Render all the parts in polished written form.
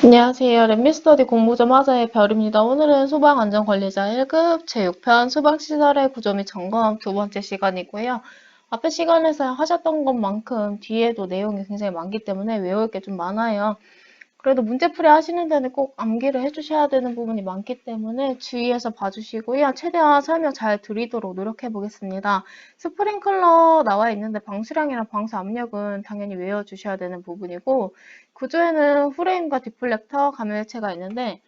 안녕하세요. 랩미스터디 공부 좀 하자의 별입니다. 오늘은 소방안전관리자 1급 제6편 소방시설의 구조 및 점검 두 번째 시간이고요. 앞에 시간에서 하셨던 것만큼 뒤에도 내용이 굉장히 많기 때문에 외울 게 좀 많아요. 그래도 문제풀이 하시는 데는 꼭 암기를 해주셔야 되는 부분이 많기 때문에 주의해서 봐주시고요. 최대한 설명 잘 드리도록 노력해 보겠습니다. 스프링클러 나와 있는데 방수량이랑 방수 압력은 당연히 외워주셔야 되는 부분이고, 구조에는 후레임과 디플렉터, 감열체가 있는데,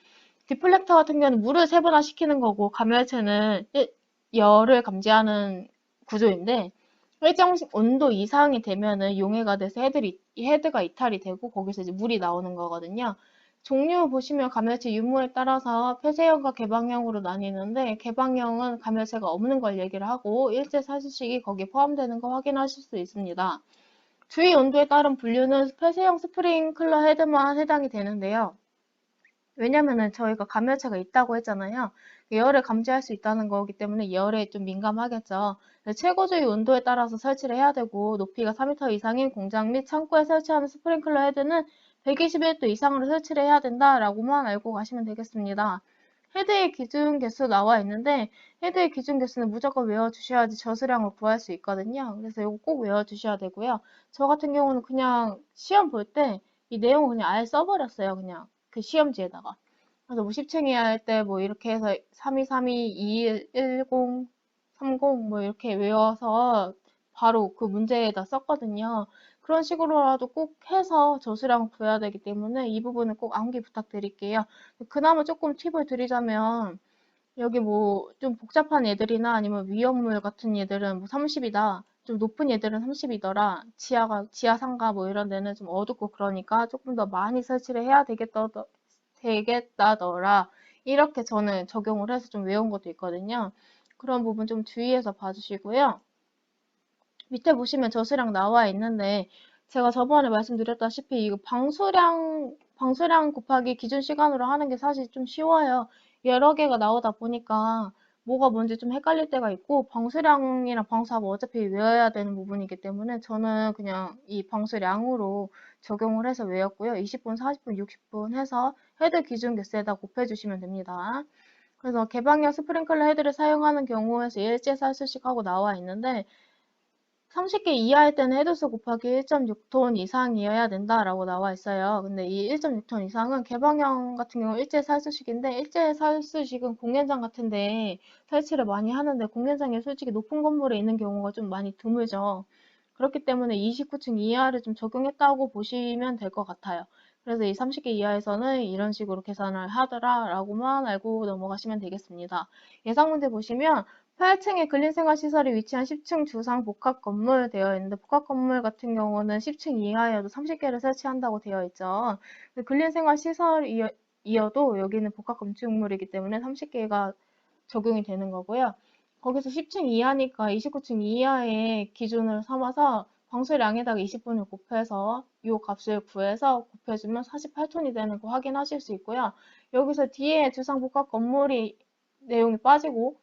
디플렉터 같은 경우는 물을 세분화시키는 거고, 감열체는 열을 감지하는 구조인데, 일정 온도 이상이 되면은 용해가 돼서 헤드가 이탈이 되고 거기서 이제 물이 나오는 거거든요. 종류 보시면 감열체 유무에 따라서 폐쇄형과 개방형으로 나뉘는데 개방형은 감열체가 없는 걸 얘기를 하고 일제 사수식이 거기에 포함되는 거 확인하실 수 있습니다. 주위 온도에 따른 분류는 폐쇄형 스프링클러 헤드만 해당이 되는데요. 왜냐면은 저희가 감열체가 있다고 했잖아요. 열을 감지할 수 있다는 거기 때문에 열에 좀 민감하겠죠. 최고조의 온도에 따라서 설치를 해야 되고 높이가 4m 이상인 공장 및 창고에 설치하는 스프링클러 헤드는 121도 이상으로 설치를 해야 된다라고만 알고 가시면 되겠습니다. 헤드의 기준 개수 나와 있는데 헤드의 기준 개수는 무조건 외워주셔야지 저수량을 구할 수 있거든요. 그래서 이거 꼭 외워주셔야 되고요. 저 같은 경우는 그냥 시험 볼 때 이 내용을 그냥 아예 써버렸어요. 그냥 그 시험지에다가. 그래서 뭐 10층 이하 할 때 뭐 이렇게 해서 3232, 21, 10, 30 뭐 이렇게 외워서 바로 그 문제에다 썼거든요. 그런 식으로라도 꼭 해서 저수량을 구해야 되기 때문에 이 부분은 꼭 암기 부탁드릴게요. 그나마 조금 팁을 드리자면 여기 뭐 좀 복잡한 애들이나 아니면 위험물 같은 얘들은 뭐 30이다. 좀 높은 얘들은 30이더라. 지하 상가 뭐 이런 데는 좀 어둡고 그러니까 조금 더 많이 설치를 해야 되겠다더라. 이렇게 저는 적용을 해서 좀 외운 것도 있거든요. 그런 부분 좀 주의해서 봐주시고요. 밑에 보시면 저수량 나와 있는데 제가 저번에 말씀드렸다시피 이거 방수량 곱하기 기준 시간으로 하는 게 사실 좀 쉬워요. 여러 개가 나오다 보니까 뭐가 뭔지 좀 헷갈릴 때가 있고 방수량이랑 방수압은 어차피 외워야 되는 부분이기 때문에 저는 그냥 이 방수량으로 적용을 해서 외웠고요. 20분, 40분, 60분 해서 헤드 기준 개수에다 곱해주시면 됩니다. 그래서 개방형 스프링클러 헤드를 사용하는 경우에서 일제살수식 하고 나와 있는데 30개 이하일 때는 헤드수 곱하기 1.6톤 이상이어야 된다라고 나와 있어요. 근데 이 1.6톤 이상은 개방형 같은 경우 일제살수식인데 일제살수식은 공연장 같은데 설치를 많이 하는데 공연장에 솔직히 높은 건물에 있는 경우가 좀 많이 드물죠. 그렇기 때문에 29층 이하를 좀 적용했다고 보시면 될 것 같아요. 그래서 이 30개 이하에서는 이런 식으로 계산을 하더라라고만 알고 넘어가시면 되겠습니다. 예상 문제 보시면 8층에 근린생활시설이 위치한 10층 주상 복합 건물 되어 있는데 복합 건물 같은 경우는 10층 이하여도 30개를 설치한다고 되어 있죠. 근린생활시설이어도 여기는 복합 건축물이기 때문에 30개가 적용이 되는 거고요. 거기서 10층 이하니까 29층 이하의 기준을 삼아서 방수량에다가 20분을 곱해서 이 값을 구해서 곱해주면 48톤이 되는 거 확인하실 수 있고요. 여기서 뒤에 주상복합 건물이 내용이 빠지고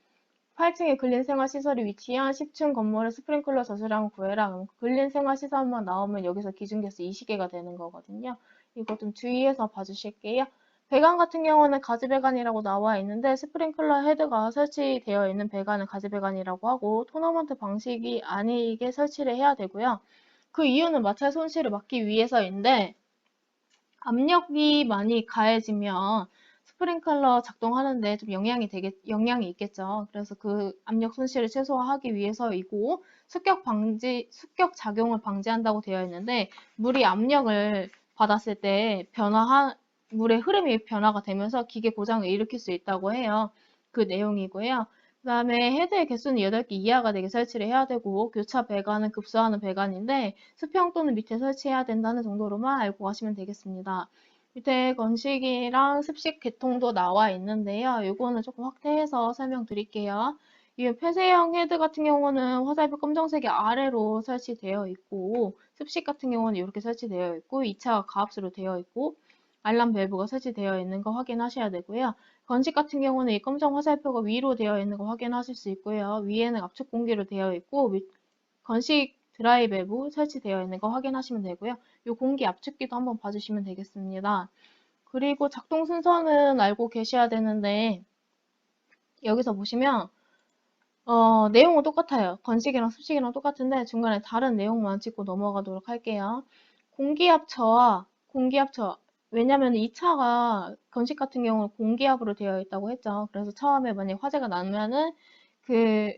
8층에 근린생활시설이 위치한 10층 건물의 스프링클러 저수량을 구해라. 그럼 근린생활시설만 나오면 여기서 기준개수 20개가 되는 거거든요. 이거 좀 주의해서 봐주실게요. 배관 같은 경우는 가지배관이라고 나와 있는데 스프링클러 헤드가 설치되어 있는 배관은 가지배관이라고 하고 토너먼트 방식이 아니게 설치를 해야 되고요. 그 이유는 마찰 손실을 막기 위해서인데 압력이 많이 가해지면 스프링클러 작동하는데 좀 영향이 있겠죠. 그래서 그 압력 손실을 최소화하기 위해서이고 습격 작용을 방지한다고 되어 있는데 물이 압력을 받았을 때 물의 흐름이 변화가 되면서 기계 고장을 일으킬 수 있다고 해요. 그 내용이고요. 그 다음에 헤드의 개수는 8개 이하가 되게 설치를 해야 되고 교차 배관은 급수하는 배관인데 수평 또는 밑에 설치해야 된다는 정도로만 알고 가시면 되겠습니다. 밑에 건식이랑 습식 계통도 나와 있는데요. 이거는 조금 확대해서 설명드릴게요. 이 폐쇄형 헤드 같은 경우는 화살표 검정색이 아래로 설치되어 있고 습식 같은 경우는 이렇게 설치되어 있고 2차 가압수로 되어 있고 알람 밸브가 설치되어 있는 거 확인하셔야 되고요. 건식 같은 경우는 이 검정 화살표가 위로 되어 있는 거 확인하실 수 있고요. 위에는 압축 공기로 되어 있고 건식 드라이 밸브 설치되어 있는 거 확인하시면 되고요. 이 공기 압축기도 한번 봐주시면 되겠습니다. 그리고 작동 순서는 알고 계셔야 되는데 여기서 보시면 내용은 똑같아요. 건식이랑 습식이랑 똑같은데 중간에 다른 내용만 짚고 넘어가도록 할게요. 공기압 저하, 공기압 저하. 왜냐면 이 차가 건식 같은 경우는 공기압으로 되어 있다고 했죠. 그래서 처음에 만약 화재가 나면은 그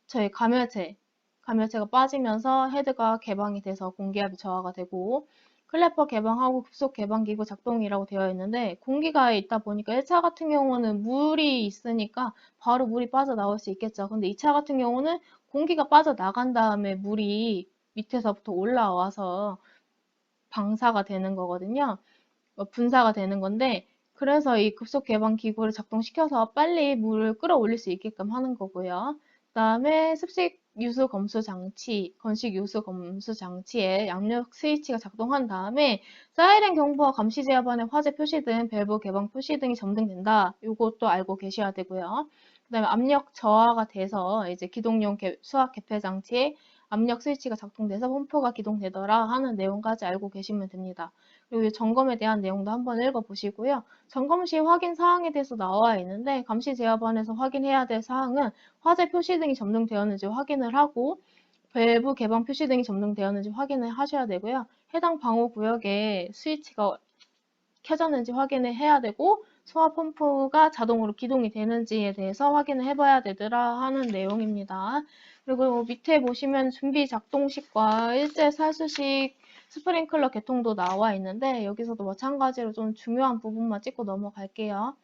저희 감열체가 빠지면서 헤드가 개방이 돼서 공기압이 저하가 되고 클래퍼 개방하고 급속 개방기구 작동이라고 되어 있는데 공기가 있다 보니까 1차 같은 경우는 물이 있으니까 바로 물이 빠져나올 수 있겠죠. 근데 2차 같은 경우는 공기가 빠져나간 다음에 물이 밑에서부터 올라와서 방사가 되는 거거든요. 분사가 되는 건데 그래서 이 급속 개방 기구를 작동시켜서 빨리 물을 끌어올릴 수 있게끔 하는 거고요. 그다음에 습식 유수 검수 장치, 건식 유수 검수 장치에 양력 스위치가 작동한 다음에 사이렌 경보와 감시 제어반의 화재 표시 등 밸브 개방 표시 등이 점등된다. 이것도 알고 계셔야 되고요. 그다음에 압력 저하가 돼서 이제 기동용 수압 개폐 장치에 압력 스위치가 작동돼서 펌프가 기동되더라 하는 내용까지 알고 계시면 됩니다. 그리고 점검에 대한 내용도 한번 읽어보시고요. 점검 시 확인 사항에 대해서 나와 있는데 감시 제어반에서 확인해야 될 사항은 화재 표시 등이 점등되었는지 확인을 하고 밸브 개방 표시 등이 점등되었는지 확인을 하셔야 되고요. 해당 방호 구역에 스위치가 켜졌는지 확인을 해야 되고 소화 펌프가 자동으로 기동이 되는지에 대해서 확인을 해봐야 되더라 하는 내용입니다. 그리고 밑에 보시면 준비 작동식과 일제 살수식 스프링클러 개통도 나와 있는데 여기서도 마찬가지로 좀 중요한 부분만 찍고 넘어갈게요.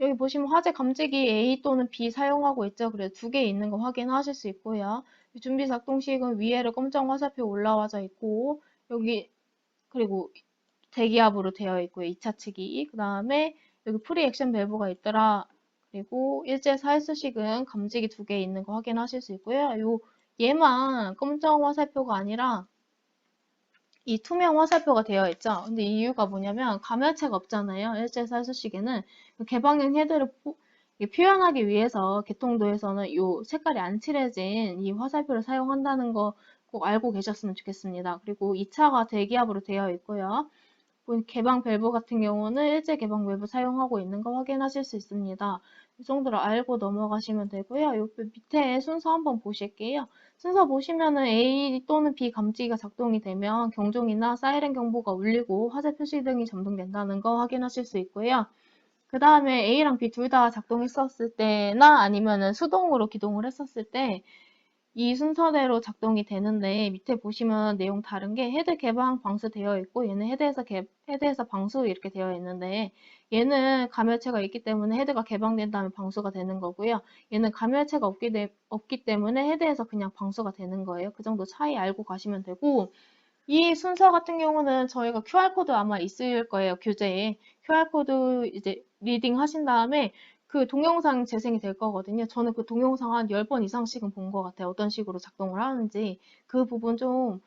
여기 보시면 화재 감지기 A 또는 B 사용하고 있죠. 그래서 두 개 있는 거 확인하실 수 있고요. 준비 작동식은 위에를 검정 화살표 올라와져 있고 여기 그리고 대기압으로 되어 있고요. 2차 측이. 그 다음에 여기 프리 액션 밸브가 있더라. 그리고 일제 사이스식은 감지기 두 개 있는 거 확인하실 수 있고요. 얘만 검정 화살표가 아니라 이 투명 화살표가 되어 있죠. 근데 이유가 뭐냐면 감열체가 없잖아요. 일제 사이스식에는 개방형 헤드를 표현하기 위해서 개통도에서는 이 색깔이 안 칠해진 이 화살표를 사용한다는 거 꼭 알고 계셨으면 좋겠습니다. 그리고 2차가 대기압으로 되어 있고요. 개방 밸브 같은 경우는 일제 개방 밸브 사용하고 있는 거 확인하실 수 있습니다. 이 정도로 알고 넘어가시면 되고요. 요 밑에 순서 한번 보실게요. 순서 보시면은 A 또는 B 감지기가 작동이 되면 경종이나 사이렌 경보가 울리고 화재 표시 등이 점등된다는 거 확인하실 수 있고요. 그 다음에 A랑 B 둘 다 작동했었을 때나 아니면은 수동으로 기동을 했었을 때 이 순서대로 작동이 되는데 밑에 보시면 내용 다른 게 헤드 개방 방수 되어 있고 얘는 헤드에서 방수 이렇게 되어 있는데 얘는 감열체가 있기 때문에 헤드가 개방된 다음에 방수가 되는 거고요. 얘는 감열체가 없기 때문에 헤드에서 그냥 방수가 되는 거예요. 그 정도 차이 알고 가시면 되고 이 순서 같은 경우는 저희가 QR코드 아마 있을 거예요, 교재에. QR코드 이제 리딩 하신 다음에 그 동영상 재생이 될 거거든요. 저는 그 동영상 한 10번 이상씩은 본 것 같아요. 어떤 식으로 작동을 하는지. 그 부분 좀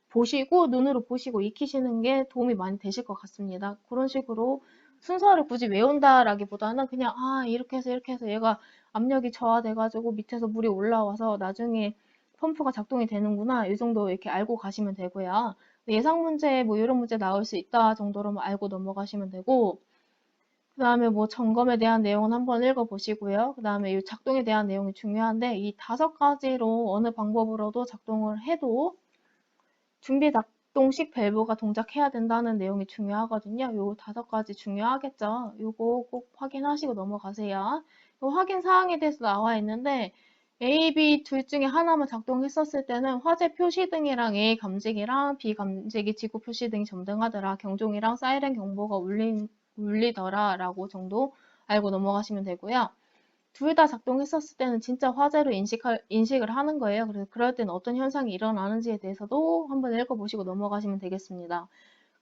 보시고, 눈으로 보시고 익히시는 게 도움이 많이 되실 것 같습니다. 그런 식으로 순서를 굳이 외운다라기보다는 그냥, 이렇게 해서 얘가 압력이 저하돼가지고 밑에서 물이 올라와서 나중에 펌프가 작동이 되는구나. 이 정도 이렇게 알고 가시면 되고요. 예상 문제, 뭐 이런 문제 나올 수 있다 정도로만 알고 넘어가시면 되고, 그 다음에 뭐 점검에 대한 내용은 한번 읽어보시고요. 그 다음에 이 작동에 대한 내용이 중요한데, 이 5가지로 어느 방법으로도 작동을 해도 준비 작동식 밸브가 동작해야 된다는 내용이 중요하거든요. 요 5가지 중요하겠죠. 요거 꼭 확인하시고 넘어가세요. 요 확인 사항에 대해서 나와 있는데 A, B 둘 중에 하나만 작동했었을 때는 화재 표시등이랑 A 감지기랑 B 감지기 지구 표시등이 점등하더라. 경종이랑 사이렌 경보가 울리더라 라고 정도 알고 넘어가시면 되고요. 둘 다 작동했었을 때는 진짜 화재로 인식을 하는 거예요. 그래서 그럴 때는 어떤 현상이 일어나는지에 대해서도 한번 읽어보시고 넘어가시면 되겠습니다.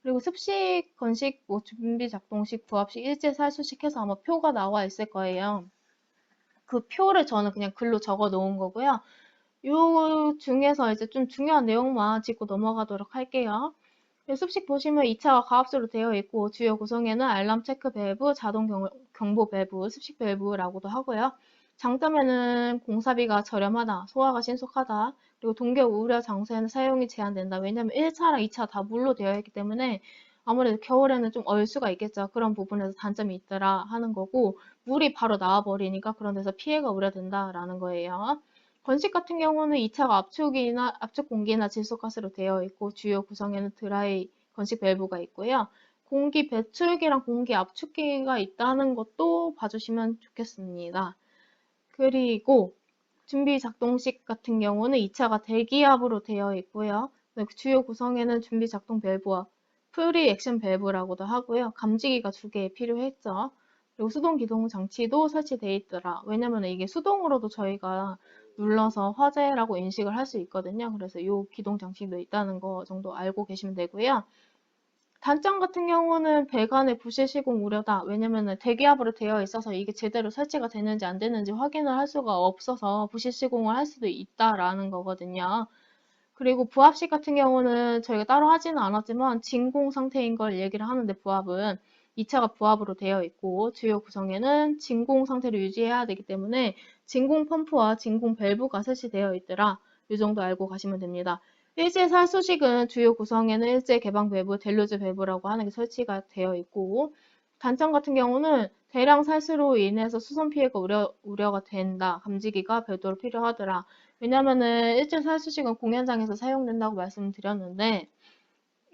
그리고 습식, 건식, 뭐 준비 작동식, 부합식, 일제 살수식 해서 아마 표가 나와 있을 거예요. 그 표를 저는 그냥 글로 적어 놓은 거고요. 요 중에서 이제 좀 중요한 내용만 짚고 넘어가도록 할게요. 습식 보시면 2차가 가압수로 되어 있고 주요 구성에는 알람 체크 밸브, 자동 경보 밸브, 습식 밸브라고도 하고요. 장점에는 공사비가 저렴하다, 소화가 신속하다, 그리고 동계 우려 장소에는 사용이 제한된다. 왜냐면 1차랑 2차 다 물로 되어 있기 때문에 아무래도 겨울에는 좀 얼 수가 있겠죠. 그런 부분에서 단점이 있더라 하는 거고, 물이 바로 나와버리니까 그런 데서 피해가 우려된다라는 거예요. 건식 같은 경우는 2차가 압축 공기나 질소가스로 되어 있고, 주요 구성에는 드라이 건식 밸브가 있고요. 공기 배출기랑 공기 압축기가 있다는 것도 봐주시면 좋겠습니다. 그리고 준비 작동식 같은 경우는 2차가 대기압으로 되어 있고요. 주요 구성에는 준비 작동 밸브와 프리 액션 밸브라고도 하고요. 감지기가 2개 필요했죠. 그리고 수동 기동 장치도 설치되어 있더라. 왜냐면 이게 수동으로도 저희가 눌러서 화재라고 인식을 할 수 있거든요. 그래서 이 기동 장치도 있다는 거 정도 알고 계시면 되고요. 단점 같은 경우는 배관의 부실 시공 우려다. 왜냐면은 대기압으로 되어 있어서 이게 제대로 설치가 되는지 안 되는지 확인을 할 수가 없어서 부실 시공을 할 수도 있다라는 거거든요. 그리고 부합식 같은 경우는 저희가 따로 하지는 않았지만 진공 상태인 걸 얘기를 하는데, 부합은 2차가 부합으로 되어 있고 주요 구성에는 진공 상태를 유지해야 되기 때문에 진공 펌프와 진공 밸브가 설치되어 있더라. 이 정도 알고 가시면 됩니다. 일제 살수식은 주요 구성에는 일제 개방 밸브, 델루즈 밸브라고 하는 게 설치가 되어 있고, 단점 같은 경우는 대량 살수로 인해서 수선 피해가 우려가 된다. 감지기가 별도로 필요하더라. 왜냐면은 일제 살수식은 공연장에서 사용된다고 말씀드렸는데,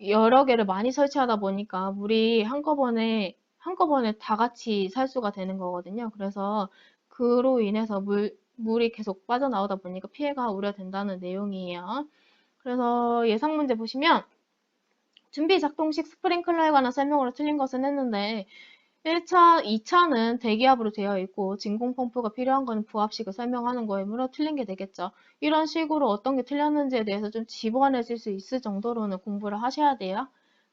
여러 개를 많이 설치하다 보니까 물이 한꺼번에 다 같이 살수가 되는 거거든요. 그래서 그로 인해서 물이 계속 빠져나오다 보니까 피해가 우려된다는 내용이에요. 그래서 예상 문제 보시면 준비 작동식 스프링클러에 관한 설명으로 틀린 것은 했는데, 1차, 2차는 대기압으로 되어 있고 진공 펌프가 필요한 거는 부합식을 설명하는 거이므로 틀린 게 되겠죠. 이런 식으로 어떤 게 틀렸는지에 대해서 좀 집어내실 수 있을 정도로는 공부를 하셔야 돼요.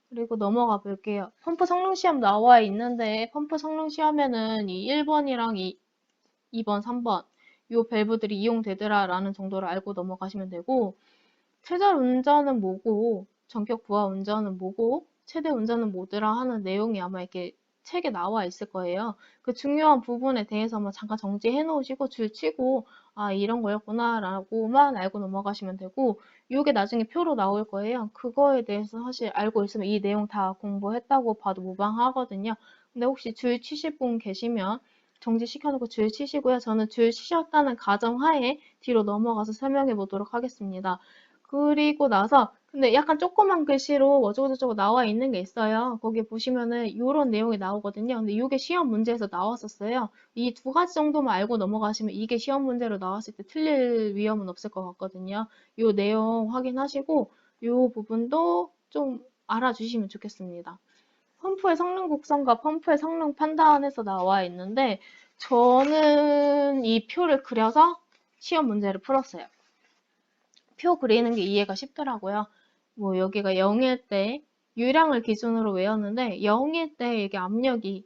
그리고 넘어가 볼게요. 펌프 성능 시험 나와 있는데, 펌프 성능 시험에는 이 1번이랑 2번, 3번 이 밸브들이 이용되더라 라는 정도로 알고 넘어가시면 되고, 최저 운전은 뭐고 전격 부하 운전은 뭐고 최대 운전은 뭐더라 하는 내용이 아마 이렇게 책에 나와 있을 거예요. 그 중요한 부분에 대해서만 잠깐 정지해 놓으시고 줄 치고, 아, 이런 거였구나 라고만 알고 넘어가시면 되고, 이게 나중에 표로 나올 거예요. 그거에 대해서 사실 알고 있으면 이 내용 다 공부했다고 봐도 무방하거든요. 근데 혹시 줄 치실 분 계시면 정지 시켜놓고 줄 치시고요. 저는 줄 치셨다는 가정하에 뒤로 넘어가서 설명해 보도록 하겠습니다. 그리고 나서 근데 약간 조그만 글씨로 어쩌고저쩌고 나와 있는 게 있어요. 거기 보시면은 이런 내용이 나오거든요. 근데 이게 시험 문제에서 나왔었어요. 이 2가지 정도만 알고 넘어가시면 이게 시험 문제로 나왔을 때 틀릴 위험은 없을 것 같거든요. 이 내용 확인하시고 이 부분도 좀 알아주시면 좋겠습니다. 펌프의 성능 곡선과 펌프의 성능 판단에서 나와 있는데, 저는 이 표를 그려서 시험 문제를 풀었어요. 표 그리는 게 이해가 쉽더라고요. 뭐 여기가 0일 때 유량을 기준으로 외웠는데, 0일 때 이게 압력이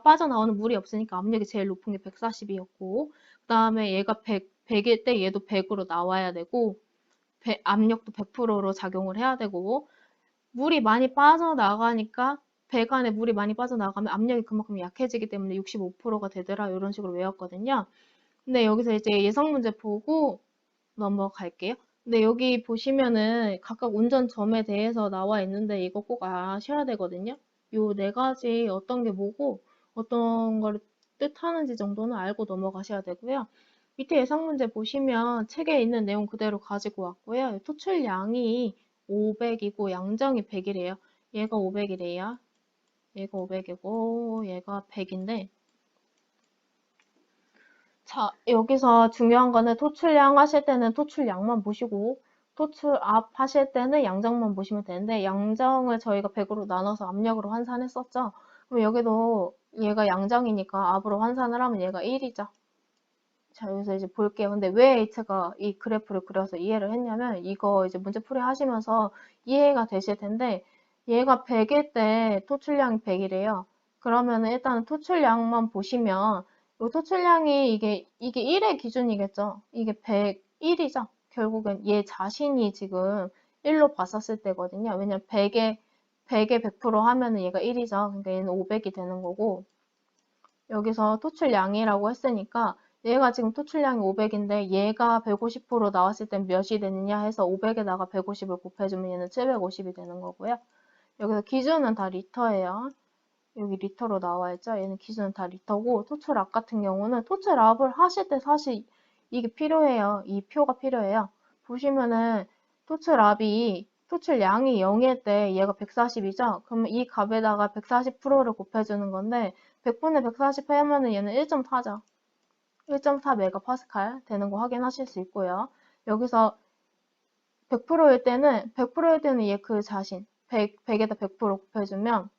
빠져나오는 물이 없으니까 압력이 제일 높은 게 140이었고, 그 다음에 얘가 100일 때 얘도 100으로 나와야 되고, 압력도 100%로 작용을 해야 되고, 물이 많이 빠져나가니까 배관에 물이 많이 빠져나가면 압력이 그만큼 약해지기 때문에 65%가 되더라, 이런 식으로 외웠거든요. 근데 여기서 이제 예상 문제 보고 넘어갈게요. 근데 여기 보시면은 각각 운전점에 대해서 나와 있는데 이거 꼭 아셔야 되거든요. 요 4가지 어떤 게 뭐고 어떤 걸 뜻하는지 정도는 알고 넘어가셔야 되고요. 밑에 예상 문제 보시면 책에 있는 내용 그대로 가지고 왔고요. 토출량이 500이고 양정이 100이래요. 얘가 500이래요. 얘가 500이고 얘가 100인데, 자, 여기서 중요한 거는 토출량 하실 때는 토출량만 보시고 토출압 하실 때는 양정만 보시면 되는데, 양정을 저희가 100으로 나눠서 압력으로 환산했었죠. 그럼 여기도 얘가 양정이니까 압으로 환산을 하면 얘가 1이죠. 자, 여기서 이제 볼게요. 근데 왜 제가 이 그래프를 그려서 이해를 했냐면, 이거 이제 문제풀이 하시면서 이해가 되실 텐데, 얘가 100일 때 토출량이 100이래요. 그러면 일단 토출량만 보시면, 이 토출량이 이게 1의 기준이겠죠. 이게 101이죠. 결국엔 얘 자신이 지금 1로 봤었을 때거든요. 왜냐면 100에 100% 하면은 얘가 1이죠. 그러니까 얘는 500이 되는 거고, 여기서 토출량이라고 했으니까 얘가 지금 토출량이 500인데 얘가 150% 나왔을 땐 몇이 되느냐 해서 500에다가 150을 곱해주면 얘는 750이 되는 거고요. 여기서 기준은 다 리터예요. 여기 리터로 나와 있죠. 얘는 기준은 다 리터고, 토출압 같은 경우는 토출압을 하실 때 사실 이게 필요해요. 이 표가 필요해요. 보시면은 토출량이 0일 때 얘가 140이죠? 그러면 이 값에다가 140%를 곱해주는 건데 100분의 140 하면은 얘는 1.4죠. 1.4 메가파스칼 되는 거 확인하실 수 있고요. 여기서 100%일 때는 얘 그 자신 100에다 100% 곱해주면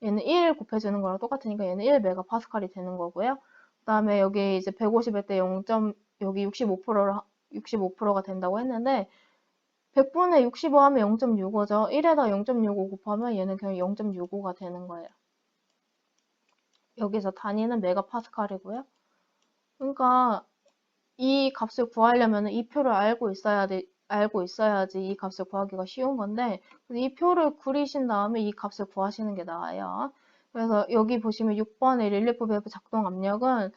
얘는 1 곱해주는 거랑 똑같으니까 얘는 1 메가파스칼이 되는 거고요. 그 다음에 여기 이제 150일 때 0. 여기 65%가 된다고 했는데 100분의 65 하면 0.65죠. 1에다 0.65 곱하면 얘는 그냥 0.65가 되는 거예요. 여기서 단위는 메가파스칼이고요. 그러니까 이 값을 구하려면 이 표를 알고 있어야지 이 값을 구하기가 쉬운 건데 이 표를 그리신 다음에 이 값을 구하시는 게 나아요. 그래서 여기 보시면 6번의 릴리프 밸브 작동 압력은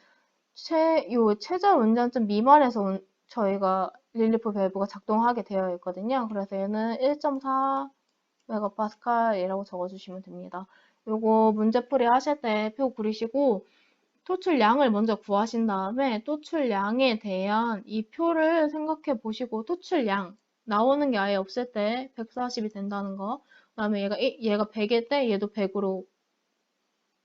최저 운전점 미만에서 저희가 릴리프 밸브가 작동하게 되어 있거든요. 그래서 얘는 1.4 메가파스칼이라고 적어주시면 됩니다. 요거 문제풀이 하실 때 표 그리시고 토출량을 먼저 구하신 다음에 토출량에 대한 이 표를 생각해 보시고 토출량 나오는 게 아예 없을 때 140이 된다는 거, 그 다음에 얘가 100일 때 얘도 100으로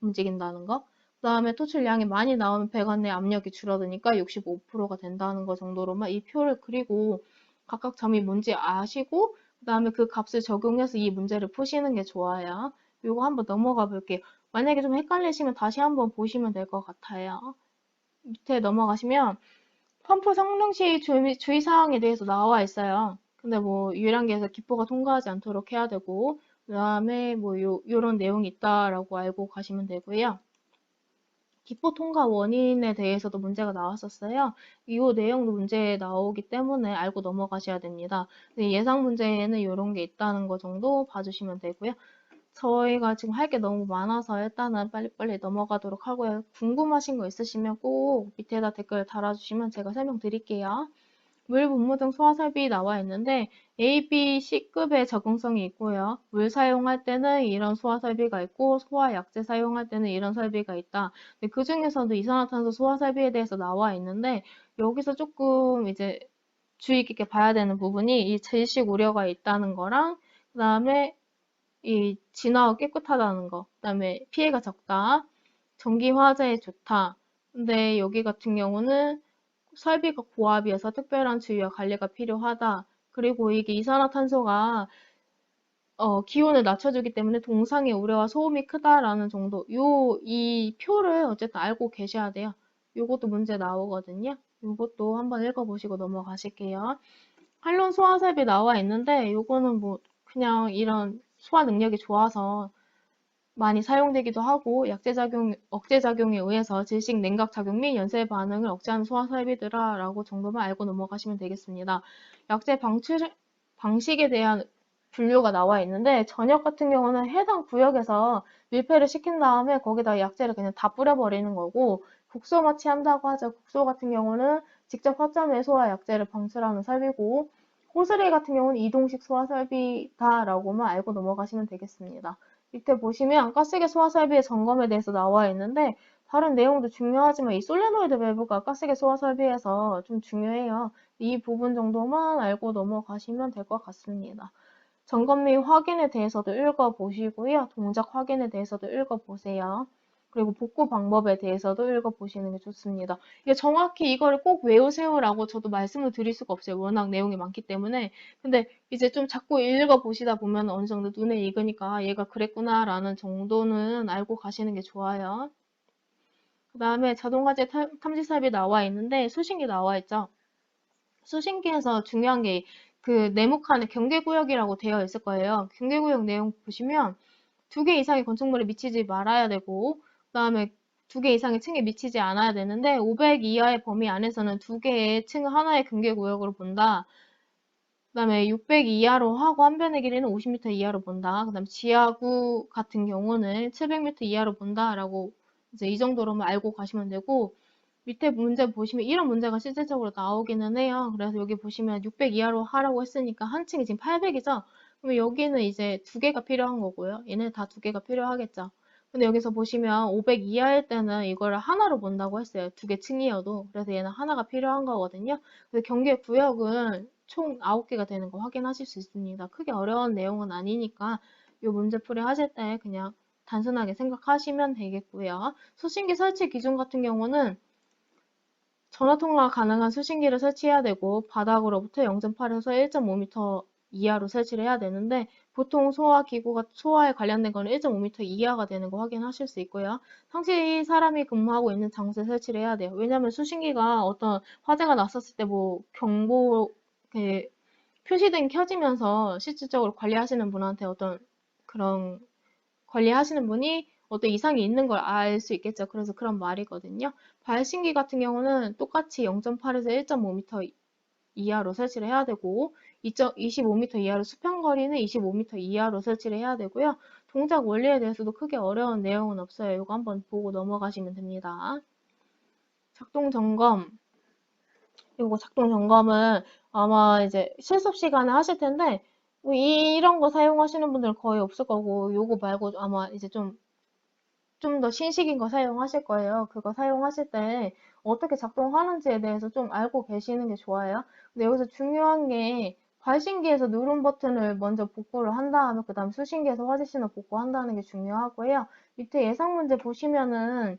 움직인다는 거, 그 다음에 토출량이 많이 나오면 배관 내 압력이 줄어드니까 65%가 된다는 거 정도로만 이 표를 그리고 각각 점이 뭔지 아시고 그 다음에 그 값을 적용해서 이 문제를 푸시는 게 좋아요. 이거 한번 넘어가 볼게요. 만약에 좀 헷갈리시면 다시 한번 보시면 될 것 같아요. 밑에 넘어가시면 펌프 성능 시 주의사항에 대해서 나와 있어요. 근데 뭐 유량기에서 기포가 통과하지 않도록 해야 되고 그 다음에 뭐 요런 내용이 있다라고 알고 가시면 되고요. 기포 통과 원인에 대해서도 문제가 나왔었어요. 이 내용도 문제에 나오기 때문에 알고 넘어가셔야 됩니다. 예상 문제에는 이런 게 있다는 거 정도 봐주시면 되고요. 저희가 지금 할 게 너무 많아서 일단은 빨리빨리 넘어가도록 하고요. 궁금하신 거 있으시면 꼭 밑에다 댓글 달아주시면 제가 설명드릴게요. 물 분무 등 소화 설비 나와 있는데 A, B, C급의 적응성이 있고요. 물 사용할 때는 이런 소화 설비가 있고 소화 약제 사용할 때는 이런 설비가 있다. 그 중에서도 이산화탄소 소화 설비에 대해서 나와 있는데 여기서 조금 이제 주의 깊게 봐야 되는 부분이 이 질식 우려가 있다는 거랑 그 다음에 이 진화가 깨끗하다는 거, 그 다음에 피해가 적다, 전기 화재에 좋다. 근데 여기 같은 경우는 설비가 고압이어서 특별한 주의와 관리가 필요하다. 그리고 이게 이산화탄소가 기온을 낮춰주기 때문에 동상의 우려와 소음이 크다라는 정도. 이 표를 어쨌든 알고 계셔야 돼요. 요것도 문제 나오거든요. 요것도 한번 읽어보시고 넘어가실게요. 한론 소화 설비 나와 있는데 요거는 뭐 그냥 이런 소화 능력이 좋아서 많이 사용되기도 하고 억제작용에 의해서 질식 냉각 작용 및 연쇄 반응을 억제하는 소화 설비들아라고 정도만 알고 넘어가시면 되겠습니다. 약제 방식에 대한 분류가 나와 있는데 전역 같은 경우는 해당 구역에서 밀폐를 시킨 다음에 거기다 약제를 그냥 다 뿌려버리는 거고 국소 마취한다고 하죠. 국소 같은 경우는 직접 화점에 소화 약제를 방출하는 설비고 호스레 같은 경우는 이동식 소화 설비다라고만 알고 넘어가시면 되겠습니다. 밑에 보시면 가스계 소화 설비의 점검에 대해서 나와 있는데 다른 내용도 중요하지만 이 솔레노이드 밸브가 가스계 소화 설비에서 좀 중요해요. 이 부분 정도만 알고 넘어가시면 될 것 같습니다. 점검 및 확인에 대해서도 읽어보시고요. 동작 확인에 대해서도 읽어보세요. 그리고 복구 방법에 대해서도 읽어보시는 게 좋습니다. 이게 정확히 이거를 꼭 외우세요라고 저도 말씀을 드릴 수가 없어요. 워낙 내용이 많기 때문에. 근데 이제 좀 자꾸 읽어보시다 보면 어느 정도 눈에 익으니까 얘가 그랬구나라는 정도는 알고 가시는 게 좋아요. 그 다음에 자동화재 탐지삽이 나와 있는데 수신기 나와 있죠. 수신기에서 중요한 게 그 네모칸에 경계구역이라고 되어 있을 거예요. 경계구역 내용 보시면 2개 이상의 건축물에 미치지 말아야 되고 그 다음에 2개 이상의 층에 미치지 않아야 되는데 500 이하의 범위 안에서는 2개의 층 하나의 경계구역으로 본다. 그 다음에 600 이하로 하고 한 변의 길이는 50m 이하로 본다. 그 다음에 지하구 같은 경우는 700m 이하로 본다라고 이제 이 정도로만 알고 가시면 되고 밑에 문제 보시면 이런 문제가 실질적으로 나오기는 해요. 그래서 여기 보시면 600 이하로 하라고 했으니까 한 층이 지금 800이죠. 그러면 여기는 이제 두 개가 필요한 거고요. 얘네 다 두 개가 필요하겠죠. 근데 여기서 보시면 500 이하일 때는 이거를 하나로 본다고 했어요. 두 개 층이어도. 그래서 얘는 하나가 필요한 거거든요. 그래서 경계 구역은 총 9개가 되는 거 확인하실 수 있습니다. 크게 어려운 내용은 아니니까 이 문제풀이 하실 때 그냥 단순하게 생각하시면 되겠고요. 수신기 설치 기준 같은 경우는 전화통화 가능한 수신기를 설치해야 되고 바닥으로부터 0.8에서 1.5m 이하로 설치를 해야 되는데 보통 소화에 관련된 거는 1.5m 이하가 되는 거 확인하실 수 있고요. 상시 사람이 근무하고 있는 장소에 설치를 해야 돼요. 왜냐하면 수신기가 어떤 화재가 났었을 때 뭐 경보 표시등이 켜지면서 실질적으로 관리하시는 분한테 어떤 그런 관리하시는 분이 어떤 이상이 있는 걸 알 수 있겠죠. 그래서 그런 말이거든요. 발신기 같은 경우는 똑같이 0.8에서 1.5m 이하로 설치를 해야 되고 25m 이하로 수평거리는 25m 이하로 설치를 해야 되고요. 동작 원리에 대해서도 크게 어려운 내용은 없어요. 이거 한번 보고 넘어가시면 됩니다. 작동 점검. 이거 작동 점검은 아마 이제 실습 시간에 하실 텐데 뭐 이런 거 사용하시는 분들 거의 없을 거고 요거 말고 아마 이제 좀 더 신식인 거 사용하실 거예요. 그거 사용하실 때 어떻게 작동하는지에 대해서 좀 알고 계시는 게 좋아요. 근데 여기서 중요한 게 발신기에서 누른 버튼을 먼저 복구를 한 다음에 그 다음 수신기에서 화재 신호 복구한다는 게 중요하고요. 밑에 예상 문제 보시면은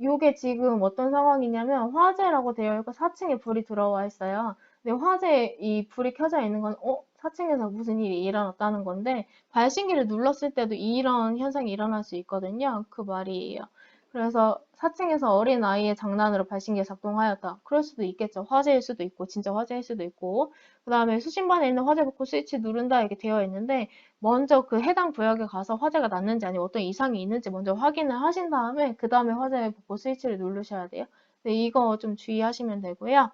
요게 지금 어떤 상황이냐면 화재라고 되어 있고 4층에 불이 들어와 있어요. 근데 화재 이 불이 켜져 있는 건 4층에서 무슨 일이 일어났다는 건데 발신기를 눌렀을 때도 이런 현상이 일어날 수 있거든요. 그 말이에요. 그래서 4층에서 어린 아이의 장난으로 발신기가 작동하였다. 그럴 수도 있겠죠. 화재일 수도 있고 진짜 화재일 수도 있고 그 다음에 수신반에 있는 화재 복구 스위치 누른다 이렇게 되어 있는데 먼저 그 해당 구역에 가서 화재가 났는지 아니면 어떤 이상이 있는지 먼저 확인을 하신 다음에 그 다음에 화재 복구 스위치를 누르셔야 돼요. 네, 이거 좀 주의하시면 되고요.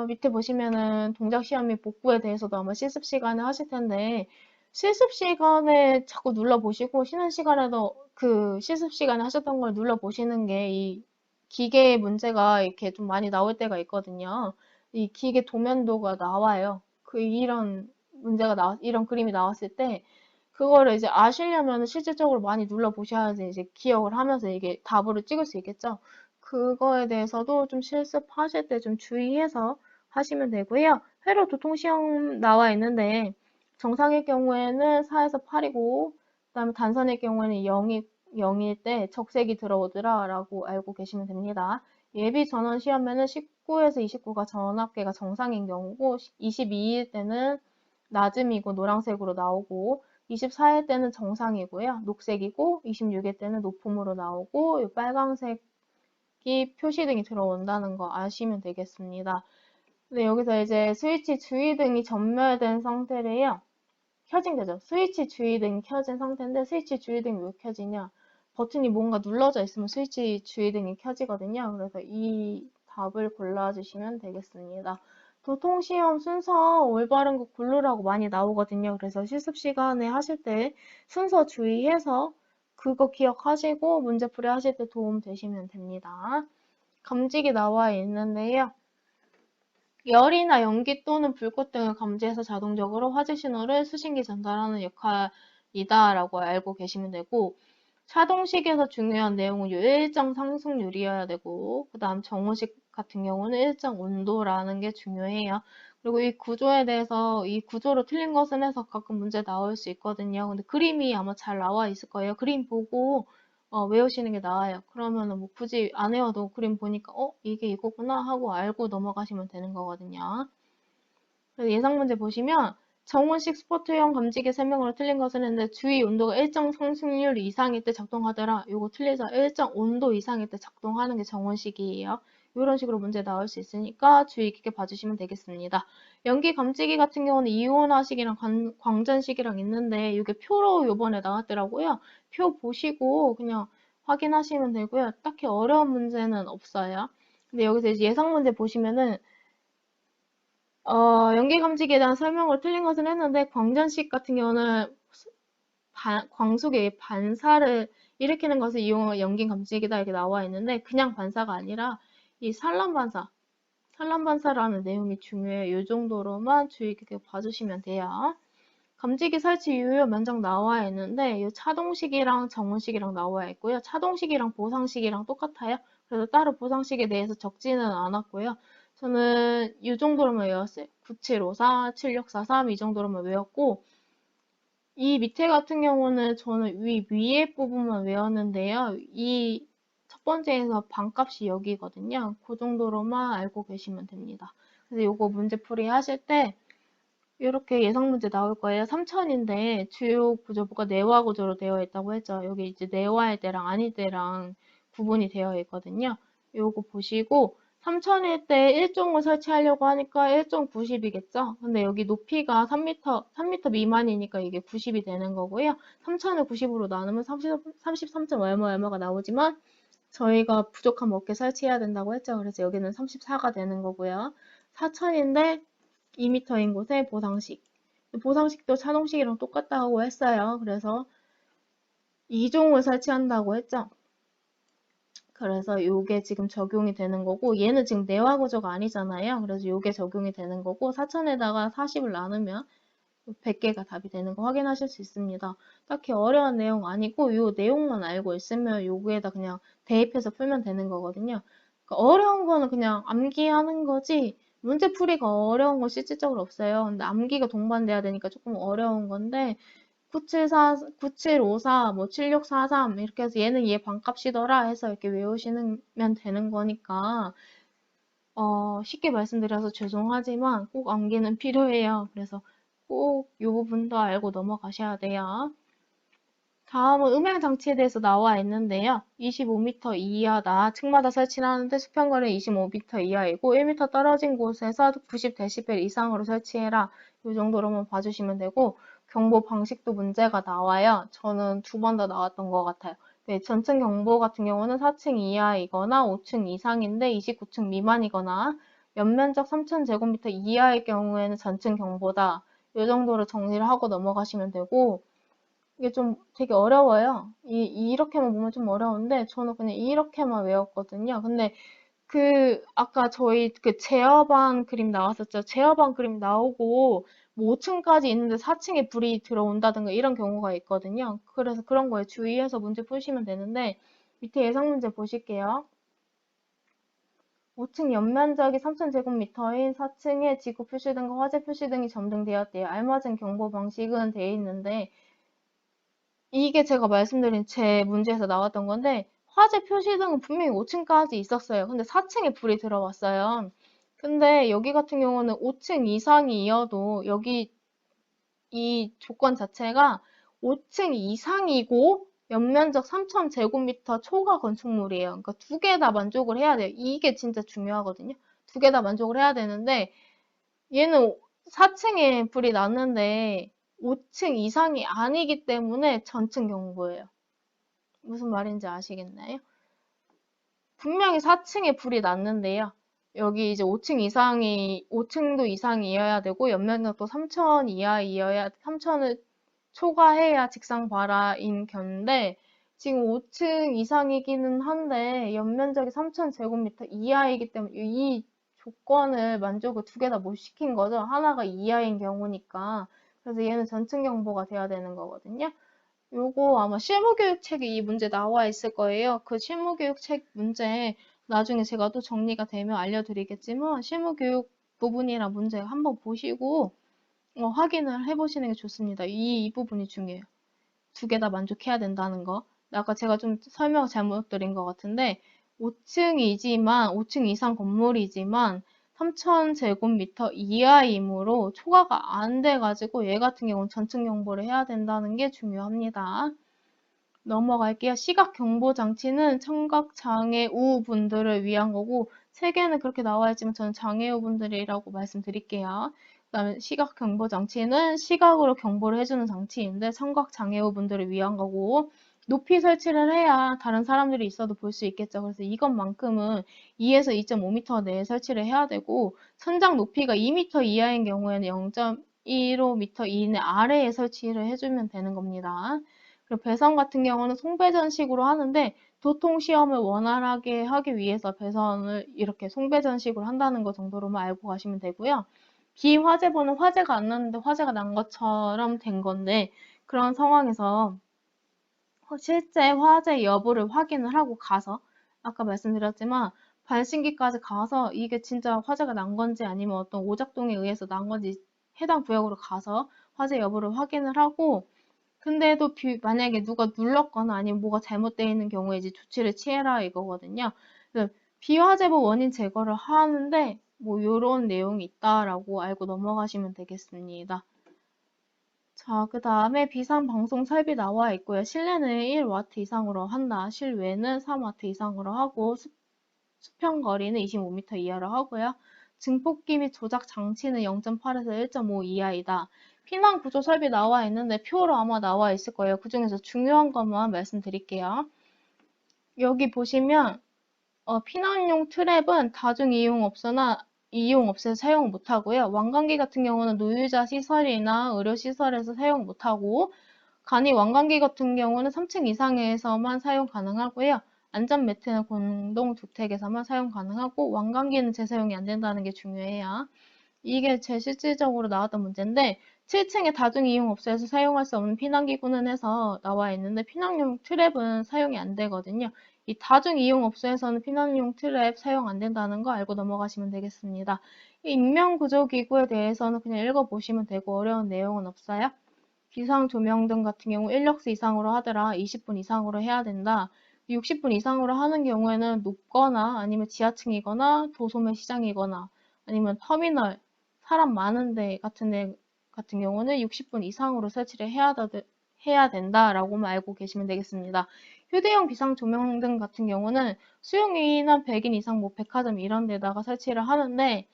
밑에 보시면은 동작 시험 및 복구에 대해서도 아마 실습 시간에 하실 텐데 실습 시간에 자꾸 눌러보시고 쉬는 시간에도 그 실습 시간에 하셨던 걸 눌러보시는 게 이 기계 문제가 이렇게 좀 많이 나올 때가 있거든요. 이 기계 도면도가 나와요. 이런 그림이 나왔을 때 그거를 이제 아시려면 실질적으로 많이 눌러보셔야지 이제 기억을 하면서 이게 답으로 찍을 수 있겠죠. 그거에 대해서도 좀 실습하실 때 좀 주의해서 하시면 되고요. 회로 도통시험 나와 있는데 정상일 경우에는 4에서 8이고 그다음에 단선일 경우에는 0일 때 적색이 들어오더라 라고 알고 계시면 됩니다. 예비 전원 시험에는 19에서 29가 전압계가 정상인 경우고 22일 때는 낮음이고 노란색으로 나오고 24일 때는 정상이고요. 녹색이고 26일 때는 높음으로 나오고 빨강색 이 표시등이 들어온다는 거 아시면 되겠습니다. 근데 여기서 이제 스위치 주의등이 전멸된 상태래요. 켜진 거죠. 스위치 주의등이 켜진 상태인데 스위치 주의등이 왜 켜지냐? 버튼이 뭔가 눌러져 있으면 스위치 주의등이 켜지거든요. 그래서 이 답을 골라주시면 되겠습니다. 도통시험 순서 올바른 거 고르라고 많이 나오거든요. 그래서 실습 시간에 하실 때 순서 주의해서 그거 기억하시고 문제풀이 하실 때 도움 되시면 됩니다. 감지기 나와 있는데요. 열이나 연기 또는 불꽃 등을 감지해서 자동적으로 화재 신호를 수신기 전달하는 역할이다라고 알고 계시면 되고 차동식에서 중요한 내용은 일정 상승률이어야 되고 그 다음 정호식 같은 경우는 일정 온도라는 게 중요해요. 그리고 이 구조에 대해서 이 구조로 틀린 것은 해서 가끔 문제 나올 수 있거든요. 근데 그림이 아마 잘 나와 있을 거예요. 그림 보고 외우시는 게 나아요. 그러면은 뭐 굳이 안 외워도 그림 보니까 이게 이거구나 하고 알고 넘어가시면 되는 거거든요. 그래서 예상 문제 보시면 정원식 스포트용 감지기 설명으로 틀린 것은 했는데 주위 온도가 일정 상승률 이상일 때 작동하더라. 요거 틀리죠. 일정 온도 이상일 때 작동하는 게 정원식이에요. 이런 식으로 문제 나올 수 있으니까 주의 깊게 봐주시면 되겠습니다. 연기 감지기 같은 경우는 이온화식이랑 광전식이랑 있는데 이게 표로 요번에 나왔더라고요. 표 보시고 그냥 확인하시면 되고요. 딱히 어려운 문제는 없어요. 근데 여기서 이제 예상 문제 보시면은 연기 감지기에 대한 설명을 틀린 것은 했는데 광전식 같은 경우는 광속의 반사를 일으키는 것을 이용한 연기 감지기다 이렇게 나와 있는데 그냥 반사가 아니라 이 산란 반사 산란 반사라는 내용이 중요해요. 이 정도로만 주의 깊게 봐주시면 돼요. 감지기 설치 유효 면적 나와 있는데 이 차동식이랑 정원식이랑 나와 있고요. 차동식이랑 보상식이랑 똑같아요. 그래서 따로 보상식에 대해서 적지는 않았고요. 저는 이 정도로만 외웠어요. 9754, 7643 이 정도로만 외웠고 이 밑에 같은 경우는 저는 위에 부분만 외웠는데요. 이 첫 번째에서 반값이 여기거든요. 그 정도로만 알고 계시면 됩니다. 그래서 요거 문제풀이 하실 때 이렇게 예상 문제 나올 거예요. 3000인데 주요 구조부가 내화 구조로 되어 있다고 했죠. 여기 이제 내화일 때랑 아닐 때랑 구분이 되어 있거든요. 요거 보시고 3000일 때 1종을 설치하려고 하니까 1종90이겠죠. 근데 여기 높이가 3m 미만이니까 이게 90이 되는 거고요. 3000을 90으로 나누면 33점 얼마가 나오지만 저희가 부족한 몇 개 설치해야 된다고 했죠. 그래서 여기는 34가 되는 거고요. 4000인데 2m인 곳에 보상식. 보상식도 차동식이랑 똑같다고 했어요. 그래서 2종을 설치한다고 했죠. 그래서 요게 지금 적용이 되는 거고 얘는 지금 내화 구조가 아니잖아요. 그래서 요게 적용이 되는 거고 4000에다가 40을 나누면 100개가 답이 되는 거 확인하실 수 있습니다. 딱히 어려운 내용 아니고 요 내용만 알고 있으면 요거에다 그냥 대입해서 풀면 되는 거거든요. 그러니까 어려운 거는 그냥 암기하는 거지 문제풀이가 어려운 건 실질적으로 없어요. 근데 암기가 동반돼야 되니까 조금 어려운 건데 9754, 뭐 7643 이렇게 해서 얘는 얘 반값이더라 해서 이렇게 외우시면 되는 거니까 쉽게 말씀드려서 죄송하지만 꼭 암기는 필요해요. 그래서 꼭 이 부분도 알고 넘어가셔야 돼요. 다음은 음향장치에 대해서 나와 있는데요. 25m 이하다. 층마다 설치를 하는데 수평거리 25m 이하이고 1m 떨어진 곳에서 90dB 이상으로 설치해라. 이 정도로만 봐주시면 되고 경보 방식도 문제가 나와요. 저는 2번 다 나왔던 것 같아요. 네, 전층 경보 같은 경우는 4층 이하이거나 5층 이상인데 29층 미만이거나 연면적 3000제곱미터 이하의 경우에는 전층 경보다. 이 정도로 정리를 하고 넘어가시면 되고 이게 좀 되게 어려워요. 이렇게만 보면 좀 어려운데 저는 그냥 이렇게만 외웠거든요. 근데 아까 저희 제어반 그림 나왔었죠. 제어반 그림 나오고 뭐 5층까지 있는데 4층에 불이 들어온다든가 이런 경우가 있거든요. 그래서 그런 거에 주의해서 문제 푸시면 되는데 밑에 예상 문제 보실게요. 5층 연면적이 3000제곱미터인 4층에 지구 표시등과 화재 표시등이 점등되었대요. 알맞은 경보 방식은 돼 있는데 이게 제가 말씀드린 제 문제에서 나왔던 건데 화재 표시등은 분명히 5층까지 있었어요. 근데 4층에 불이 들어왔어요. 근데 여기 같은 경우는 5층 이상이어도 여기 이 조건 자체가 5층 이상이고 연면적 3000제곱미터 초과 건축물이에요. 그러니까 2개 다 만족을 해야 돼요. 이게 진짜 중요하거든요. 2개 다 만족을 해야 되는데 얘는 4층에 불이 났는데 5층 이상이 아니기 때문에 전층 경보예요. 무슨 말인지 아시겠나요? 분명히 4층에 불이 났는데요. 여기 이제 5층도 이상이어야 되고, 연면적도 3000 이하이어야, 3000을 초과해야 직상발화인 견인데, 지금 5층 이상이기는 한데, 연면적이 3000제곱미터 이하이기 때문에 이 조건을 만족을 2개 다 못 시킨 거죠. 하나가 이하인 경우니까. 그래서 얘는 전층 경보가 돼야 되는 거거든요. 요거 아마 실무교육책에 이 문제 나와 있을 거예요. 그 실무교육책 문제 나중에 제가 또 정리가 되면 알려드리겠지만 실무교육 부분이나 문제 한번 보시고 확인을 해보시는 게 좋습니다. 이 부분이 중요해요. 2개 다 만족해야 된다는 거. 아까 제가 좀 설명 잘못 드린 것 같은데 5층 이상 건물이지만 3000제곱미터 이하이므로 초과가 안 돼가지고 얘 같은 경우는 전층 경보를 해야 된다는 게 중요합니다. 넘어갈게요. 시각경보장치는 청각장애우 분들을 위한 거고 3개는 그렇게 나와 있지만 저는 장애우 분들이라고 말씀드릴게요. 그 다음에 시각경보장치는 시각으로 경보를 해주는 장치인데 청각장애우 분들을 위한 거고 높이 설치를 해야 다른 사람들이 있어도 볼 수 있겠죠. 그래서 이것만큼은 2에서 2.5m 내에 설치를 해야 되고 천장 높이가 2m 이하인 경우에는 0.15m 이내 아래에 설치를 해주면 되는 겁니다. 그리고 배선 같은 경우는 송배전식으로 하는데 도통 시험을 원활하게 하기 위해서 배선을 이렇게 송배전식으로 한다는 것 정도로만 알고 가시면 되고요. 비화재본은 화재가 안 났는데 화재가 난 것처럼 된 건데 그런 상황에서 실제 화재 여부를 확인을 하고 가서 아까 말씀드렸지만 발신기까지 가서 이게 진짜 화재가 난 건지 아니면 어떤 오작동에 의해서 난 건지 해당 구역으로 가서 화재 여부를 확인을 하고 근데도 만약에 누가 눌렀거나 아니면 뭐가 잘못되어 있는 경우에 이제 조치를 취해라 이거거든요. 그래서 비화재보 원인 제거를 하는데 뭐 요런 내용이 있다라고 알고 넘어가시면 되겠습니다. 자, 그 다음에 비상 방송 설비 나와 있고요. 실내는 1W 이상으로 한다. 실외는 3W 이상으로 하고 수평 거리는 25m 이하로 하고요. 증폭기 및 조작 장치는 0.8에서 1.5 이하이다. 피난 구조 설비 나와 있는데 표로 아마 나와 있을 거예요. 그 중에서 중요한 것만 말씀드릴게요. 여기 보시면 피난용 트랩은 다중 이용업소에서 사용 못하고요. 왕관기 같은 경우는 노유자 시설이나 의료시설에서 사용 못하고 간이 왕관기 같은 경우는 3층 이상에서만 사용 가능하고요. 안전매트는 공동주택에서만 사용 가능하고 왕관기는 재사용이 안 된다는 게 중요해요. 이게 제일 실질적으로 나왔던 문제인데 7층의 다중이용업소에서 사용할 수 없는 피난기구는 해서 나와 있는데 피난용 트랩은 사용이 안 되거든요. 이 다중이용업소에서는 피난용 트랩 사용 안 된다는 거 알고 넘어가시면 되겠습니다. 이 인명구조기구에 대해서는 그냥 읽어보시면 되고 어려운 내용은 없어요. 비상조명등 같은 경우 인력수 이상으로 하더라 20분 이상으로 해야 된다. 60분 이상으로 하는 경우에는 높거나 아니면 지하층이거나 도소매 시장이거나 아니면 터미널 사람 많은 데 같은 경우는 60분 이상으로 설치를 해야 된다라고만 알고 계시면 되겠습니다. 휴대용 비상조명등 같은 경우는 수용인원 100인 이상 뭐 백화점 이런 데다가 설치를 하는데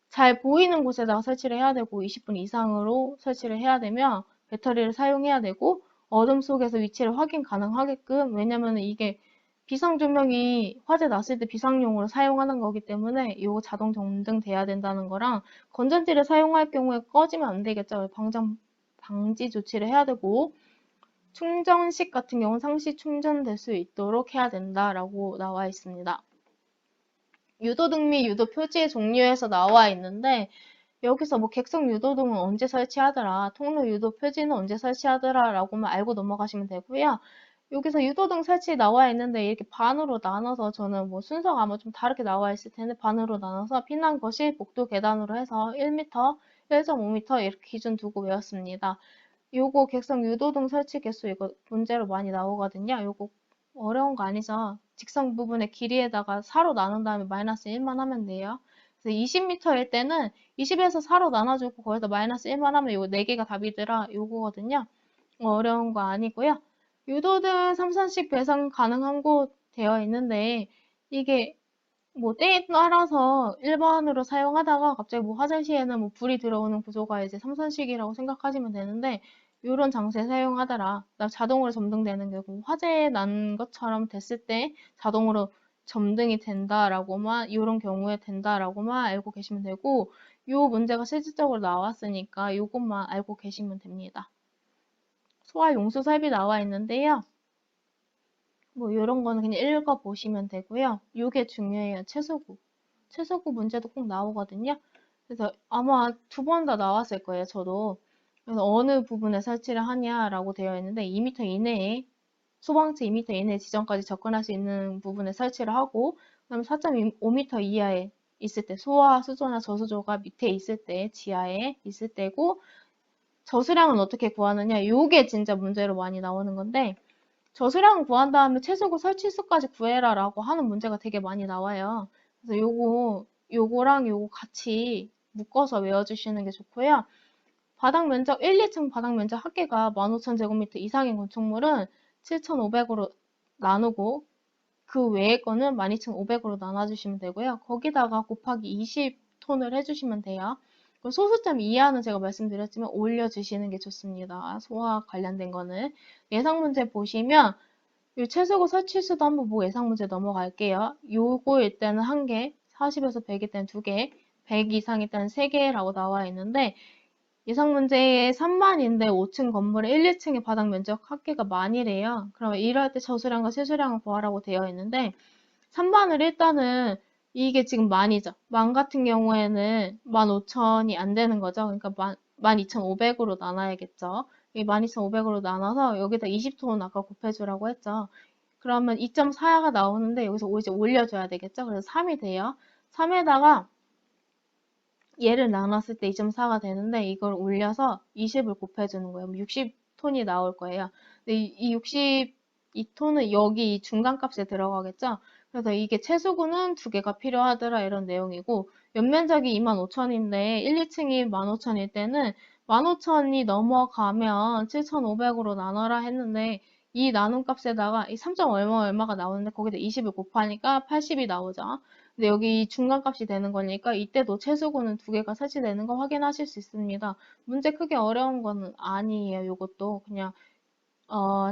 잘 보이는 곳에다가 설치를 해야 되고 20분 이상으로 설치를 해야 되며 배터리를 사용해야 되고 어둠 속에서 위치를 확인 가능하게끔 왜냐면 이게 비상조명이 화재 났을 때 비상용으로 사용하는 거기 때문에 이거 자동 점등 돼야 된다는 거랑 건전지를 사용할 경우에 꺼지면 안 되겠죠. 방지 조치를 해야 되고 충전식 같은 경우는 상시 충전될 수 있도록 해야 된다라고 나와 있습니다. 유도등 및 유도 표지의 종류에서 나와 있는데 여기서 뭐 객석 유도등은 언제 설치하더라, 통로 유도 표지는 언제 설치하더라 라고만 알고 넘어가시면 되고요. 여기서 유도등 설치 나와 있는데 이렇게 반으로 나눠서 저는 뭐 순서가 아마 좀 다르게 나와 있을 텐데 반으로 나눠서 피난 거실, 복도 계단으로 해서 1m, 1.5m 이렇게 기준 두고 외웠습니다. 요거 객석 유도등 설치 개수 이거 문제로 많이 나오거든요. 요거 어려운 거 아니죠. 직선 부분의 길이에다가 4로 나눈 다음에 마이너스 1만 하면 돼요. 그래서 20m일 때는 20에서 4로 나눠주고 거기서 마이너스 1만 하면 요거 4개가 답이더라 요거거든요. 어려운 거 아니고요. 유도등 3선식 배선 가능한 곳 되어 있는데 이게 뭐 때에 따라서 일반으로 사용하다가 갑자기 뭐 화재 시에는 뭐 불이 들어오는 구조가 이제 3선식이라고 생각하시면 되는데 이런 장소에 사용하더라. 자동으로 점등되는 경우 화재 난 것처럼 됐을 때 자동으로 점등이 된다라고만 이런 경우에 된다라고만 알고 계시면 되고 요 문제가 실질적으로 나왔으니까 요것만 알고 계시면 됩니다. 소화 용수 설비 나와 있는데요. 뭐 이런 거는 그냥 읽어보시면 되고요. 요게 중요해요. 채소구. 채소구 문제도 꼭 나오거든요. 그래서 아마 2번 다 나왔을 거예요. 저도. 그래서 어느 부분에 설치를 하냐라고 되어 있는데 2m 이내에 소방차 2m 이내 지점까지 접근할 수 있는 부분에 설치를 하고 그다음에 4.5m 이하에 있을 때 소화 수조나 저수조가 밑에 있을 때 지하에 있을 때고 저수량은 어떻게 구하느냐 요게 진짜 문제로 많이 나오는 건데 저수량 구한 다음에 최소구 설치수까지 구해라 라고 하는 문제가 되게 많이 나와요. 그래서 요거랑 요거 같이 묶어서 외워주시는 게 좋고요. 바닥 면적 1, 2층 바닥 면적 합계가 15,000제곱미터 이상인 건축물은 7,500으로 나누고 그 외의 거는 12,500으로 나눠주시면 되고요. 거기다가 곱하기 20톤을 해주시면 돼요. 소수점 이하는 제가 말씀드렸지만 올려주시는 게 좋습니다. 소화 관련된 거는. 예상 문제 보시면 이 최소고 설치수도 한번 보고 예상 문제 넘어갈게요. 요거일 때는 1개, 40에서 100일 때는 2개, 100 이상일 때는 3개라고 나와 있는데 예상 문제의 3만인데 5층 건물에 1, 2층의 바닥 면적 합계가 만이래요. 그러면 이럴 때 저수량과 세수량을 구하라고 되어 있는데 3만을 일단은 이게 지금 만이죠. 만 같은 경우에는 15,000이 안 되는 거죠. 그러니까 12,500으로 나눠야겠죠. 이 12,500으로 나눠서 여기다 20톤 아까 곱해주라고 했죠. 그러면 2.4가 나오는데 여기서 이제 올려줘야 되겠죠. 그래서 3이 돼요. 3에다가 얘를 나눴을 때 2.4가 되는데 이걸 올려서 20을 곱해주는 거예요. 60톤이 나올 거예요. 근데 이 62톤은 여기 이 중간값에 들어가겠죠. 그래서 이게 채수구는 두 개가 필요하더라 이런 내용이고 연면적이 25,000인데 1, 2층이 15,000일 때는 15,000이 넘어가면 7,500으로 나눠라 했는데 이 나눔 값에다가 이 3. 얼마가 나오는데 거기다 20을 곱하니까 80이 나오죠. 근데 여기 중간값이 되는 거니까 이때도 채수구는 두 개가 설치되는 거 확인하실 수 있습니다. 문제 크게 어려운 거는 아니에요. 이것도 그냥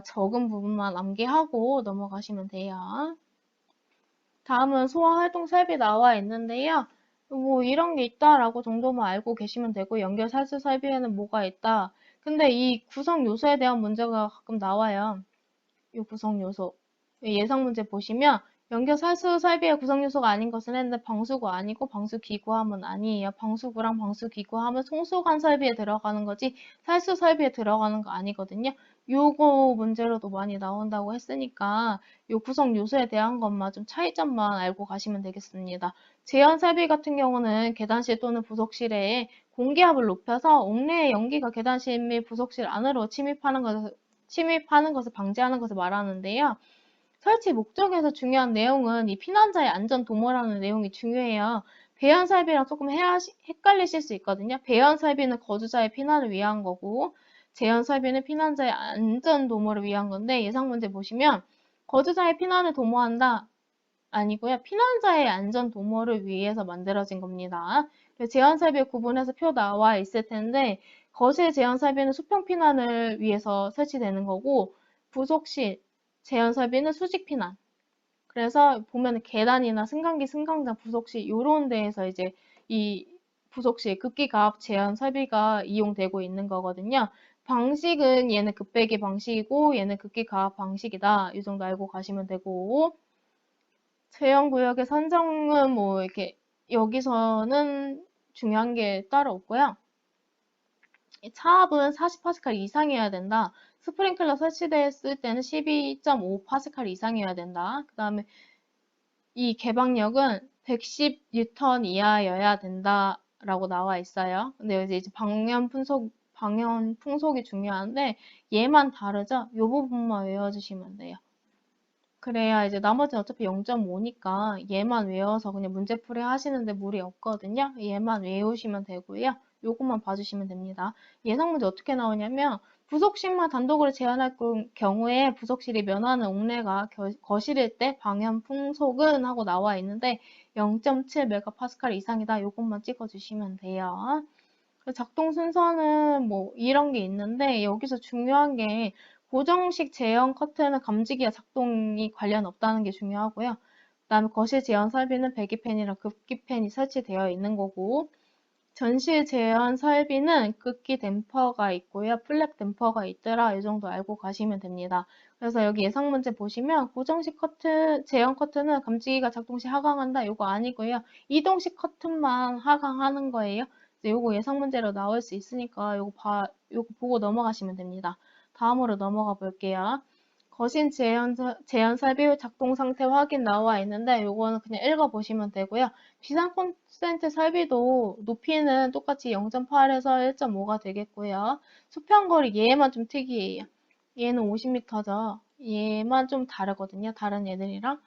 적은 부분만 암기하고 넘어가시면 돼요. 다음은 소화활동 설비 나와 있는데요. 뭐 이런 게 있다라고 정도만 알고 계시면 되고 연결 살수 설비에는 뭐가 있다. 근데 이 구성 요소에 대한 문제가 가끔 나와요. 이 구성 요소. 예상 문제 보시면 연결 살수 설비의 구성 요소가 아닌 것은 했는데 방수구 아니고 방수기구함은 아니에요. 방수구랑 방수기구함은 송수관 설비에 들어가는 거지 살수 설비에 들어가는 거 아니거든요. 요거 문제로도 많이 나온다고 했으니까 요 구성 요소에 대한 것만 좀 차이점만 알고 가시면 되겠습니다. 제한 설비 같은 경우는 계단실 또는 부속실에 공기압을 높여서 옥내의 연기가 계단실 및 부속실 안으로 침입하는 것을 방지하는 것을 말하는데요. 설치 목적에서 중요한 내용은 이 피난자의 안전 도모라는 내용이 중요해요. 배연 설비랑 조금 헷갈리실 수 있거든요. 배연 설비는 거주자의 피난을 위한 거고 재연 설비는 피난자의 안전 도모를 위한 건데 예상 문제 보시면 거주자의 피난을 도모한다 아니고요. 피난자의 안전 도모를 위해서 만들어진 겁니다. 재현 설비 구분해서 표 나와 있을 텐데 거실 재현 설비는 수평 피난을 위해서 설치되는 거고 부속실 재현 설비는 수직 피난. 그래서 보면 계단이나 승강기, 승강장, 부속실 이런 데에서 이제 이 부속실 급기 가압 제한 설비가 이용되고 있는 거거든요. 방식은 얘는 급배기 방식이고 얘는 급기 가압 방식이다. 이 정도 알고 가시면 되고 제형구역의 선정은 뭐 이렇게 여기서는 중요한 게 따로 없고요. 차압은 40파스칼 이상이어야 된다. 스프링클러 설치됐을 때는 12.5파스칼 이상이어야 된다. 그 다음에 이 개방력은 110뉴턴 이하여야 된다라고 나와 있어요. 근데 이제 방연 풍속이 중요한데 얘만 다르죠? 이 부분만 외워주시면 돼요. 그래야 이제 나머지는 어차피 0.5니까 얘만 외워서 그냥 문제풀이 하시는데 무리 없거든요. 얘만 외우시면 되고요. 요것만 봐주시면 됩니다. 예상 문제 어떻게 나오냐면 부속실만 단독으로 제한할 경우에 부속실이 면하는 옥내가 거실일 때 방연 풍속은 하고 나와 있는데 0.7메가파스칼 이상이다. 요것만 찍어주시면 돼요. 작동 순서는 뭐 이런 게 있는데 여기서 중요한 게 고정식 제형 커튼은 감지기와 작동이 관련 없다는 게 중요하고요. 그다음에 거실 제한 설비는 배기팬이랑 급기팬이 설치되어 있는 거고 전실 제한 설비는 급기 댐퍼가 있고요. 플랫 댐퍼가 있더라. 이 정도 알고 가시면 됩니다. 그래서 여기 예상 문제 보시면 고정식 커튼, 제형 커튼은 감지기가 작동 시 하강한다. 이거 아니고요. 이동식 커튼만 하강하는 거예요. 요거 예상 문제로 나올 수 있으니까 요거 보고 넘어가시면 됩니다. 다음으로 넘어가 볼게요. 거신 제한 설비 작동 상태 확인 나와 있는데 요거는 그냥 읽어보시면 되고요. 비상 콘센트 설비도 높이는 똑같이 0.8에서 1.5가 되겠고요. 수평거리 얘만 좀 특이해요. 얘는 50m죠. 얘만 좀 다르거든요. 다른 애들이랑.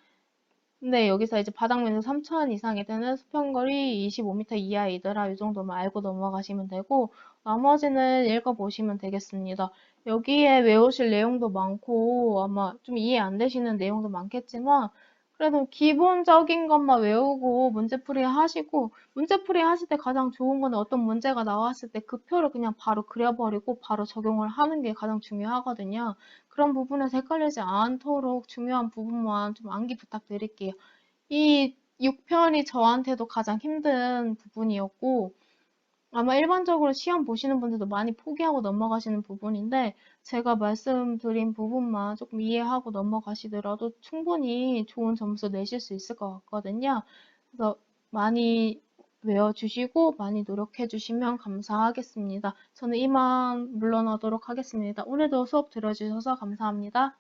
근데 여기서 이제 바닥면적 3,000 이상이 되는 수평거리 25m 이하이더라. 이 정도만 알고 넘어가시면 되고 나머지는 읽어보시면 되겠습니다. 여기에 외우실 내용도 많고 아마 좀 이해 안 되시는 내용도 많겠지만 그래도 기본적인 것만 외우고 문제풀이 하시고 문제풀이 하실 때 가장 좋은 거는 어떤 문제가 나왔을 때 그 표를 그냥 바로 그려버리고 바로 적용을 하는 게 가장 중요하거든요. 그런 부분에서 헷갈리지 않도록 중요한 부분만 좀 암기 부탁드릴게요. 이 6편이 저한테도 가장 힘든 부분이었고 아마 일반적으로 시험 보시는 분들도 많이 포기하고 넘어가시는 부분인데 제가 말씀드린 부분만 조금 이해하고 넘어가시더라도 충분히 좋은 점수 내실 수 있을 것 같거든요. 그래서 많이 외워주시고 많이 노력해 주시면 감사하겠습니다. 저는 이만 물러나도록 하겠습니다. 오늘도 수업 들어주셔서 감사합니다.